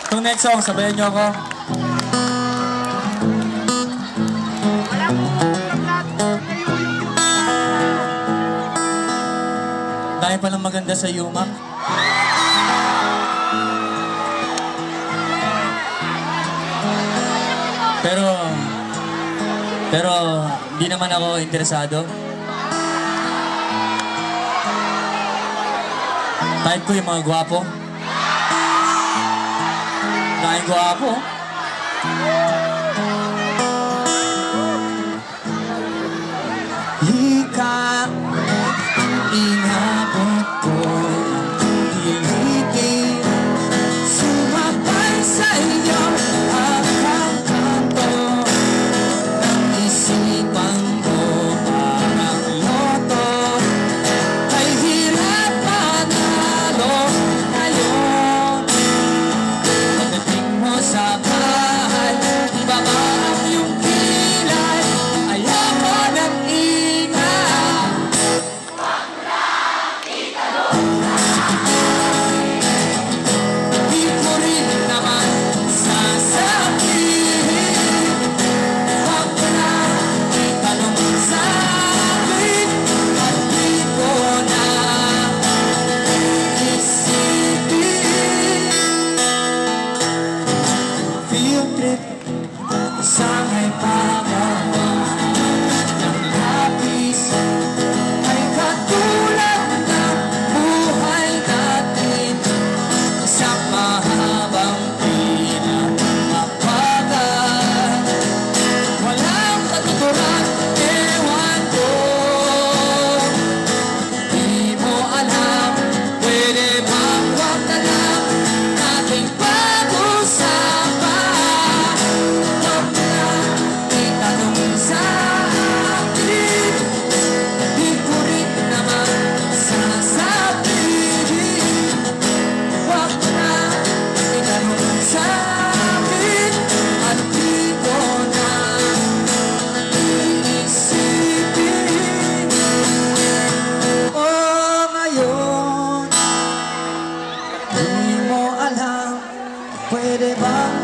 Itong next song, sabayan nyo ako. Dahil palang maganda sa Yumak. Pero hindi naman ako interesado. Type ko yung mga gwapo. Dahil gwapo. Ika, inabot ko ang diliti. Sumabay sa iyo ang kanto ng isipan ko parang loto. Ay hirap manalo ngayon. Pagdating mo sa bahay, baba ang iyong kilay. Ayaw mo ng ingay. Di ko rin naman sasabihin. Huwag mo na itanong sa akin at di ko na isipin. Field trip sa may pagawa ng lapis ay katulad ng buhay natin. Isang mahabang pinagmapagal, walang katuturan, ewan ko. Di mo alam, pwede bang wag na lang nating pag-usapan? Huwag mo na itanong sa akin, di ko rin naman sasabihin. Huwag mo na itanong sa akin at di ko na iisipin. Oh, ngayon, di mo alam, pwede bang